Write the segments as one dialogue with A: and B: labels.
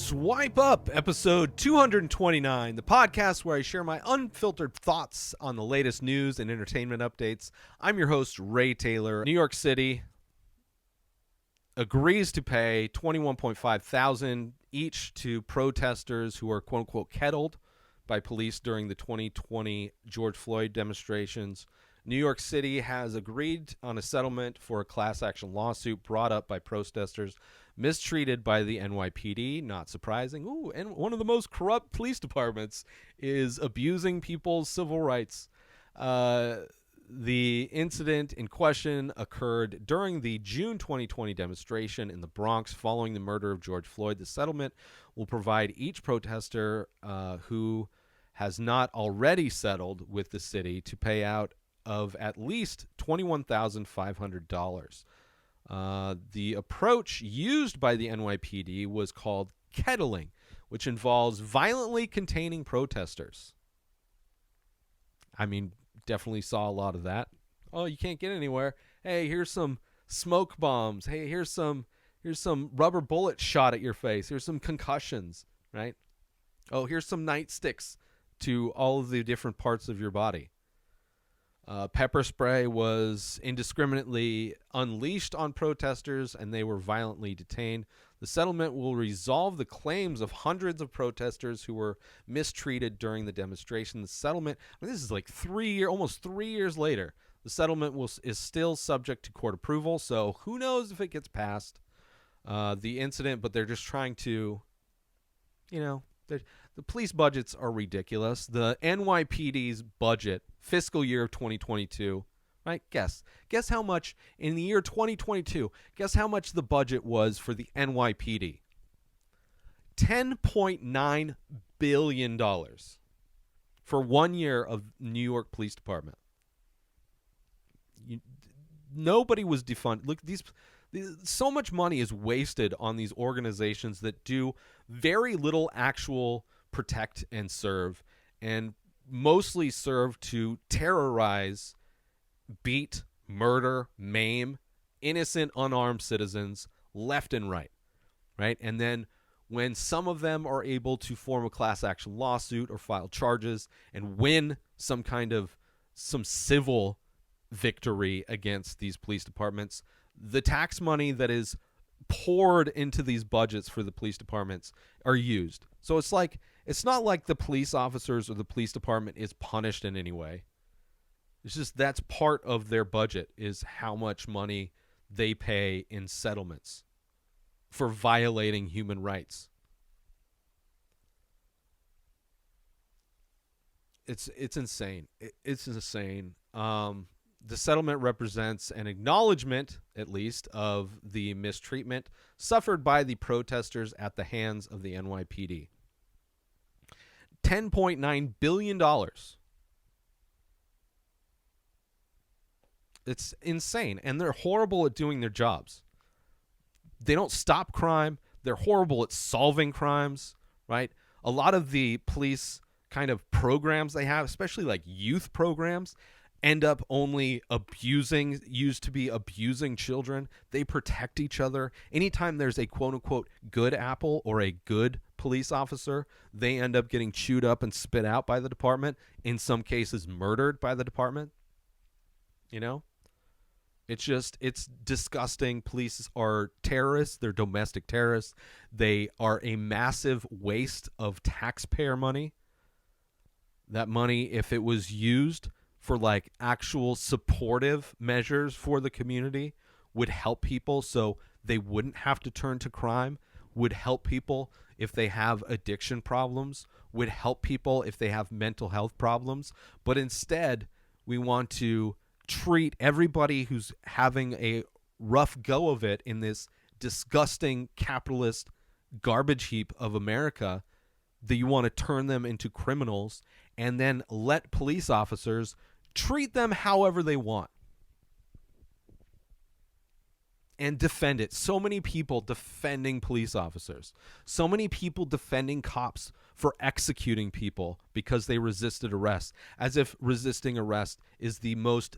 A: Swipe Up, episode 229, the podcast where I share my unfiltered thoughts on the latest news and entertainment updates. I'm your host, Ray Taylor. New York City agrees to pay $21.5 thousand each to protesters who are quote-unquote kettled by police during the 2020 George Floyd demonstrations. New York City has agreed on a settlement for a class action lawsuit brought up by protesters mistreated by the NYPD. Not surprising. Ooh, and one of the most corrupt police departments is abusing people's civil rights. The incident in question occurred during the June 2020 demonstration in the Bronx following the murder of George Floyd. The settlement will provide each protester who has not already settled with the city to pay out of at least $21,500. The approach used by the NYPD was called kettling, which involves violently containing protesters. I mean, definitely saw a lot of that. Oh, you can't get anywhere. Hey, here's some smoke bombs. Hey, here's some rubber bullets shot at your face. Here's some concussions, right? Oh, here's some nightsticks to all of the different parts of your body. Pepper spray was indiscriminately unleashed on protesters, and they were violently detained. The settlement will resolve the claims of hundreds of protesters who were mistreated during the demonstration. The settlement, this is like almost 3 years later. The settlement is still subject to court approval, so who knows if it gets past the incident, but they're just trying to, the police budgets are ridiculous. The NYPD's budget, fiscal year of 2022, right? Guess how much in the year 2022, guess how much the budget was for the NYPD? $10.9 billion for 1 year of New York Police Department. Nobody was defunded. Look, so much money is wasted on these organizations that do very little actual protect and serve, and mostly serve to terrorize, beat, murder, maim innocent, unarmed citizens left and right? And then when some of them are able to form a class action lawsuit or file charges and win some civil victory against these police departments, the tax money that is poured into these budgets for the police departments are used. So it's not like the police officers or the police department is punished in any way. It's just that's part of their budget, is how much money they pay in settlements for violating human rights. It's insane. It's insane. The settlement represents an acknowledgement, at least, of the mistreatment suffered by the protesters at the hands of the NYPD. $10.9 billion. It's insane. And they're horrible at doing their jobs. They don't stop crime. They're horrible at solving crimes, right? A lot of the police kind of programs they have, especially like youth programs, end up only abusing children. They protect each other. Anytime there's a quote-unquote good apple or a good police officer, they end up getting chewed up and spit out by the department, in some cases murdered by the department. It's disgusting. Police are terrorists. They're domestic terrorists. They are a massive waste of taxpayer money. That money, if it was used for like actual supportive measures for the community, would help people so they wouldn't have to turn to crime, would help people if they have addiction problems, would help people if they have mental health problems. But instead, we want to treat everybody who's having a rough go of it in this disgusting capitalist garbage heap of America, that you want to turn them into criminals and then let police officers treat them however they want and defend it. So many people defending police officers. So many people defending cops for executing people because they resisted arrest, as if resisting arrest is the most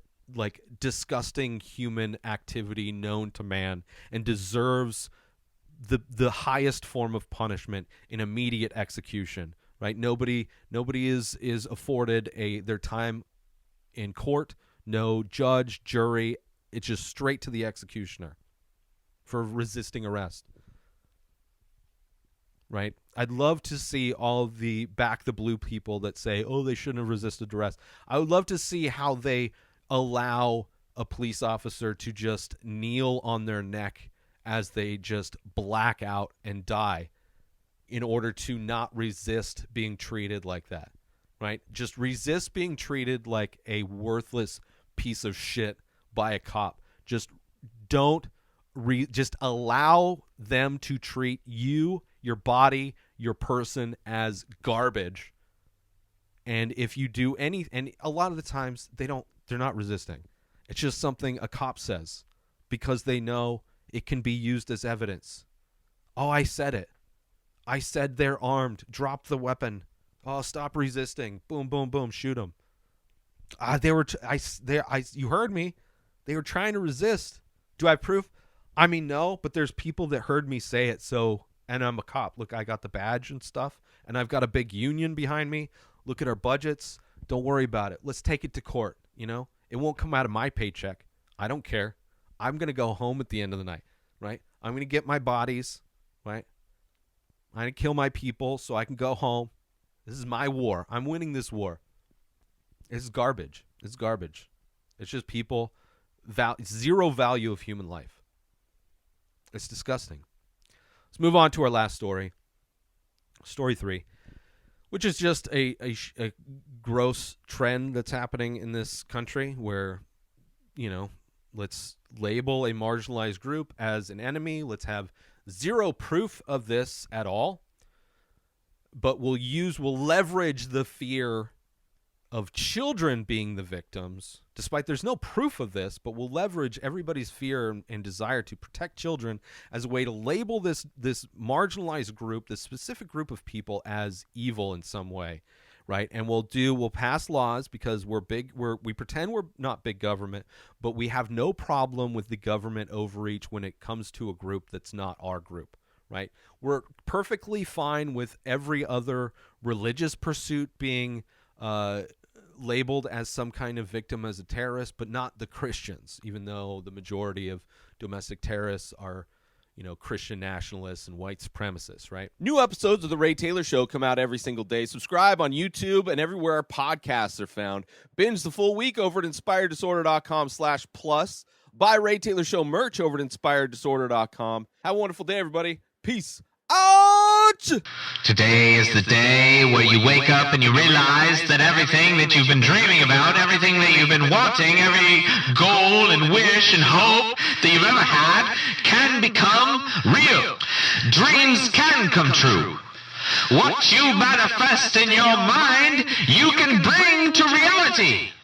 A: disgusting human activity known to man and deserves the highest form of punishment, in immediate execution, right? Nobody is afforded their time in court. No judge, jury. It's just straight to the executioner for resisting arrest. Right? I'd love to see all the back the blue people that say, oh, they shouldn't have resisted arrest. I would love to see how they allow a police officer to just kneel on their neck as they just black out and die in order to not resist being treated like that. Right? Just resist being treated like a worthless piece of shit by a cop. Just don't just allow them to treat you, your body, your person as garbage. And if you do and a lot of the times they're not resisting. It's just something a cop says because they know it can be used as evidence. Oh, I said it. I said they're armed. Drop the weapon. Oh, stop resisting. Boom, boom, boom. Shoot them. You heard me. They were trying to resist. Do I have proof? I mean, no, but there's people that heard me say it. And I'm a cop. Look, I got the badge and stuff, and I've got a big union behind me. Look at our budgets. Don't worry about it. Let's take it to court. It won't come out of my paycheck. I don't care. I'm going to go home at the end of the night, right? I'm going to get my bodies, right? I'm going to kill my people so I can go home. This is my war. I'm winning this war. It's garbage. It's garbage. It's just people, zero value of human life. It's disgusting. Let's move on to our last story. Story 3, which is just a gross trend that's happening in this country where, let's label a marginalized group as an enemy. Let's have zero proof of this at all. But we'll leverage the fear of children being the victims, despite there's no proof of this, but we'll leverage everybody's fear and desire to protect children as a way to label this marginalized group, this specific group of people, as evil in some way, right? And we'll pass laws because we pretend we're not big government, but we have no problem with the government overreach when it comes to a group that's not our group, right? We're perfectly fine with every other religious pursuit being labeled as some kind of victim as a terrorist, but not the Christians, even though the majority of domestic terrorists are, Christian nationalists and white supremacists, right? New episodes of The Ray Taylor Show come out every single day. Subscribe on YouTube and everywhere our podcasts are found. Binge the full week over at inspireddisorder.com/plus. Buy Ray Taylor Show merch over at inspireddisorder.com. Have a wonderful day, everybody. Peace out!
B: Today is the day where you wake up and you realize that everything that you've been dreaming about, everything that you've been wanting, every goal and wish and hope that you've ever had can become real. Dreams can come true. What you manifest in your mind, you can bring to reality.